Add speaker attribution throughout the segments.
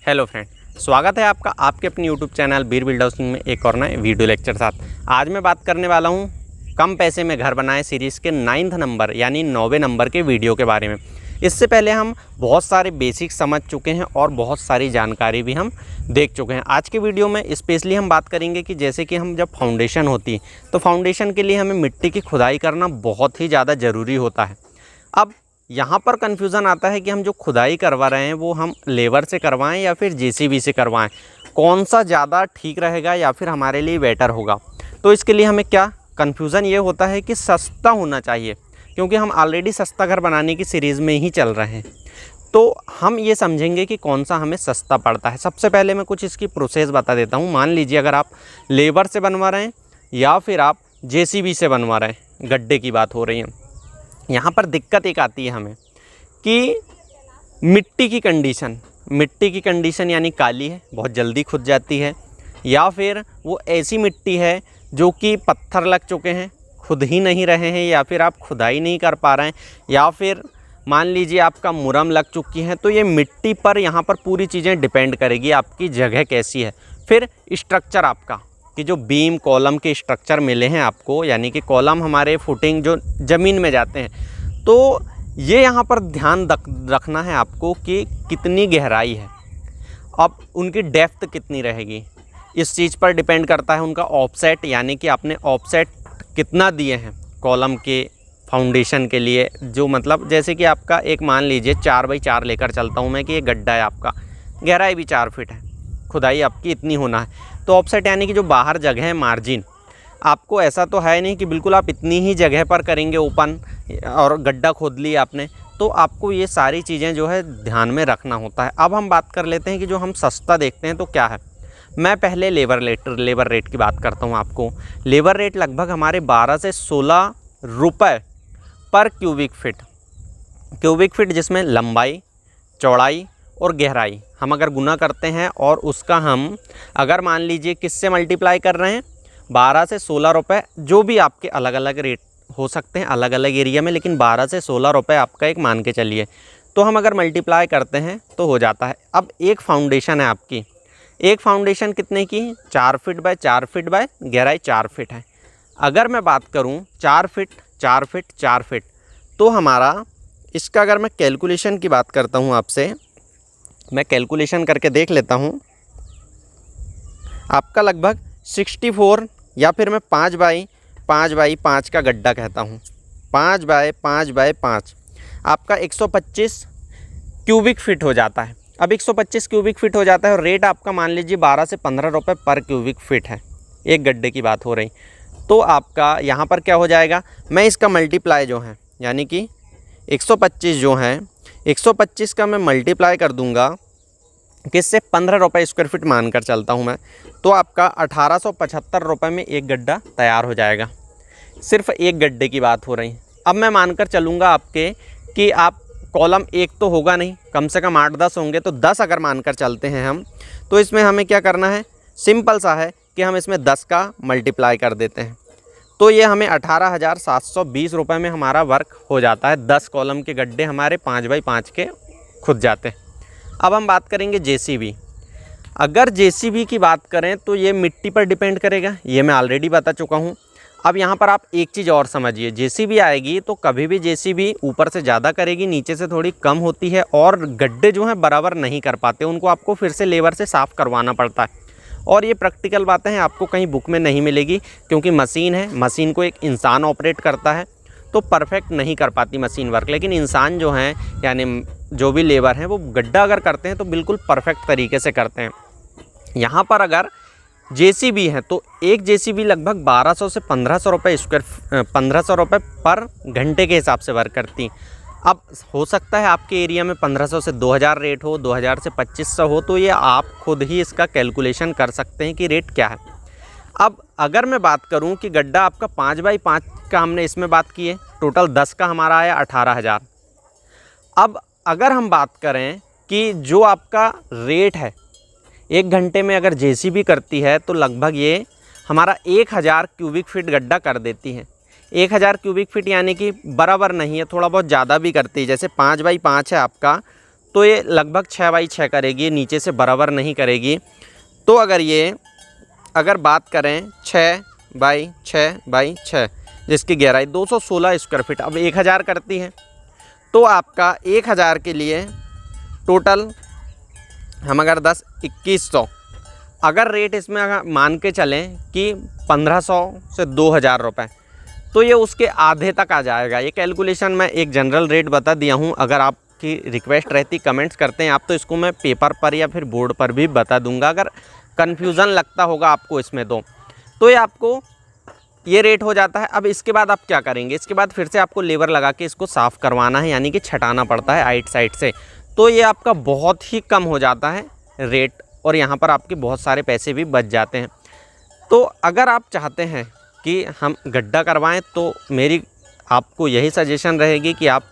Speaker 1: Hello friend, स्वागत है आपका आपके अपने यूट्यूब चैनल बीर बिल्ड हाउसिंग में एक और नए वीडियो लेक्चर साथ। आज मैं बात करने वाला हूं कम पैसे में घर बनाए सीरीज़ के 9th नंबर यानी 9वें नंबर के वीडियो के बारे में। इससे पहले हम बहुत सारे बेसिक समझ चुके हैं और बहुत सारी जानकारी भी हम देख चुके हैं। आज के वीडियो में स्पेशली हम बात करेंगे कि जैसे कि हम जब फाउंडेशन होती तो फाउंडेशन के लिए हमें मिट्टी की खुदाई करना बहुत ही ज़्यादा ज़रूरी होता है। अब यहाँ पर कन्फ्यूज़न आता है कि हम जो खुदाई करवा रहे हैं वो हम लेबर से करवाएं या फिर जेसीबी से करवाएं, कौन सा ज़्यादा ठीक रहेगा या फिर हमारे लिए बेटर होगा। तो इसके लिए हमें क्या कन्फ्यूज़न ये होता है कि सस्ता होना चाहिए, क्योंकि हम ऑलरेडी सस्ता घर बनाने की सीरीज़ में ही चल रहे हैं। तो हम ये समझेंगे कि कौन सा हमें सस्ता पड़ता है। सबसे पहले मैं कुछ इसकी प्रोसेस बता देता हूँ। मान लीजिए अगर आप लेबर से बनवा रहे हैं या फिर आप जेसीबी से बनवा रहे हैं, गड्ढे की बात हो रही है। यहाँ पर दिक्कत एक आती है हमें कि मिट्टी की कंडीशन यानी काली है, बहुत जल्दी खुद जाती है, या फिर वो ऐसी मिट्टी है जो कि पत्थर लग चुके हैं, खुद ही नहीं रहे हैं, या फिर आप खुदाई नहीं कर पा रहे हैं, या फिर मान लीजिए आपका मुरम लग चुकी है। तो ये मिट्टी पर यहाँ पर पूरी चीज़ें डिपेंड करेगी, आपकी जगह कैसी है। फिर स्ट्रक्चर आपका कि जो बीम कॉलम के स्ट्रक्चर मिले हैं आपको, यानी कि कॉलम हमारे फुटिंग जो ज़मीन में जाते हैं, तो ये यहाँ पर ध्यान रखना है आपको कि कितनी गहराई है, अब उनकी डेप्थ कितनी रहेगी, इस चीज़ पर डिपेंड करता है। उनका ऑफसेट यानी कि आपने ऑफसेट कितना दिए हैं कॉलम के फाउंडेशन के लिए, जो मतलब जैसे कि आपका एक मान लीजिए 4 बाई 4 लेकर चलता हूँ मैं कि ये गड्ढा है आपका, गहराई भी 4 फीट है, खुदाई आपकी इतनी होना है। तो ऑफसेट यानी कि जो बाहर जगह है, मार्जिन, आपको ऐसा तो है नहीं कि बिल्कुल आप इतनी ही जगह पर करेंगे ओपन और गड्ढा खोद लिया आपने। तो आपको ये सारी चीज़ें जो है ध्यान में रखना होता है। अब हम बात कर लेते हैं कि जो हम सस्ता देखते हैं तो क्या है। मैं पहले लेबर रेट की बात करता हूँ आपको। लेबर रेट लगभग हमारे 12 से 16 रुपये पर क्यूबिक फिट, जिसमें लंबाई, चौड़ाई और गहराई हम अगर गुना करते हैं और उसका हम अगर मान लीजिए किससे मल्टीप्लाई कर रहे हैं, 12 से 16 रुपये, जो भी आपके अलग अलग रेट हो सकते हैं अलग अलग एरिया में, लेकिन 12 से 16 रुपये आपका एक मान के चलिए। तो हम अगर मल्टीप्लाई करते हैं तो हो जाता है। अब एक फाउंडेशन है आपकी, एक फाउंडेशन कितने की, 4 फीट बाय 4 फीट बाय गहराई 4 फीट है। अगर मैं बात करूँ 4 फीट 4 फीट 4 फीट, तो हमारा इसका अगर मैं कैलकुलेशन की बात करता हूँ आपसे, मैं कैलकुलेशन करके देख लेता हूँ, आपका लगभग 64, या फिर मैं 5 बाई 5 का गड्ढा कहता हूँ, 5 बाई 5 आपका 125 क्यूबिक फिट हो जाता है। अब 125 क्यूबिक फिट हो जाता है और रेट आपका मान लीजिए 12 से 15 रुपये पर क्यूबिक फिट है, एक गड्ढे की बात हो रही। तो आपका यहाँ पर क्या हो जाएगा, मैं इसका मल्टीप्लाई जो है यानी कि 125 जो है, 125 का मैं मल्टीप्लाई कर दूंगा किससे, 15 रुपये स्क्वायर फीट मान कर चलता हूँ मैं, तो आपका 1875 रुपये में एक गड्ढा तैयार हो जाएगा। सिर्फ एक गड्ढे की बात हो रही। अब मैं मानकर चलूँगा आपके कि आप कॉलम एक तो होगा नहीं, कम से कम 8-10 होंगे, तो 10 अगर मानकर चलते हैं हम, तो इसमें हमें क्या करना है, सिंपल सा है कि हम इसमें 10 का मल्टीप्लाई कर देते हैं। तो ये हमें 18,720 रुपये में हमारा वर्क हो जाता है। 10 कॉलम के गड्ढे हमारे 5 बाई 5 के खुद जाते हैं। अब हम बात करेंगे जेसीबी। अगर जेसीबी की बात करें तो ये मिट्टी पर डिपेंड करेगा, ये मैं ऑलरेडी बता चुका हूँ। अब यहाँ पर आप एक चीज़ और समझिए, जेसीबी आएगी तो कभी भी जेसीबी ऊपर से ज़्यादा करेगी, नीचे से थोड़ी कम होती है, और गड्ढे जो हैं बराबर नहीं कर पाते, उनको आपको फिर से लेबर से साफ़ करवाना पड़ता है। और ये प्रैक्टिकल बातें हैं, आपको कहीं बुक में नहीं मिलेगी, क्योंकि मशीन है, मशीन को एक इंसान ऑपरेट करता है, तो परफेक्ट नहीं कर पाती मशीन वर्क। लेकिन इंसान जो हैं यानी जो भी लेबर हैं वो गड्ढा अगर करते हैं तो बिल्कुल परफेक्ट तरीके से करते हैं। यहाँ पर अगर जेसीबी है तो एक जेसीबी लगभग 1200 से 1500 रुपये 1500 रुपये पर घंटे के हिसाब से वर्क करती। अब हो सकता है आपके एरिया में 1500 से 2000 रेट हो, 2000 से 2500 हो, तो ये आप खुद ही इसका कैलकुलेशन कर सकते हैं कि रेट क्या है। अब अगर मैं बात करूं कि गड्ढा आपका 5 बाई 5 का हमने इसमें बात की है, टोटल 10 का हमारा आया 18,000। अब अगर हम बात करें कि जो आपका रेट है, एक घंटे में अगर जेसीबी करती है तो लगभग ये हमारा 1000 क्यूबिक फीट गड्ढा कर देती है। 1000 क्यूबिक फीट यानी कि बराबर नहीं है, थोड़ा बहुत ज़्यादा भी करती है। जैसे 5 बाई 5 है आपका, तो ये लगभग 6 बाई 6 करेगी, नीचे से बराबर नहीं करेगी। तो अगर बात करें 6 बाई 6 जिसकी गहराई 216 स्क्वायर फीट अब 1000 करती है, तो आपका 1000 के लिए टोटल हम अगर 2100 अगर रेट इसमें अगर मान के चलें कि 1500 से 2000 रुपये, तो ये उसके आधे तक आ जाएगा। ये कैलकुलेशन मैं एक जनरल रेट बता दिया हूँ। अगर आपकी रिक्वेस्ट रहती कमेंट्स करते हैं आप, तो इसको मैं पेपर पर या फिर बोर्ड पर भी बता दूंगा। अगर कन्फ्यूज़न लगता होगा आपको इसमें तो ये आपको ये रेट हो जाता है। अब इसके बाद आप क्या करेंगे, इसके बाद फिर से आपको लेबर लगा के इसको साफ़ करवाना है, यानी कि छटाना पड़ता है आइट साइड से। तो ये आपका बहुत ही कम हो जाता है रेट, और यहाँ पर आपके बहुत सारे पैसे भी बच जाते हैं। तो अगर आप चाहते हैं कि हम गड्ढा करवाएं, तो मेरी आपको यही सजेशन रहेगी कि आप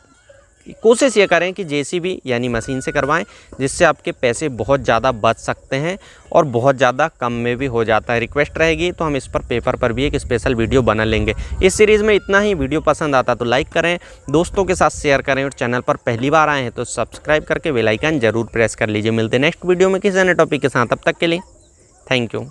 Speaker 1: कोशिश ये करें कि जेसीबी यानी मशीन से करवाएं, जिससे आपके पैसे बहुत ज़्यादा बच सकते हैं और बहुत ज़्यादा कम में भी हो जाता है। रिक्वेस्ट रहेगी तो हम इस पर पेपर पर भी एक स्पेशल वीडियो बना लेंगे। इस सीरीज़ में इतना ही। वीडियो पसंद आता तो लाइक करें, दोस्तों के साथ शेयर करें, और चैनल पर पहली बार आए हैं तो सब्सक्राइब करके बेल आइकन ज़रूर प्रेस कर लीजिए। मिलते हैं नेक्स्ट वीडियो में किसी अन्य टॉपिक के साथ। तब तक के लिए थैंक यू।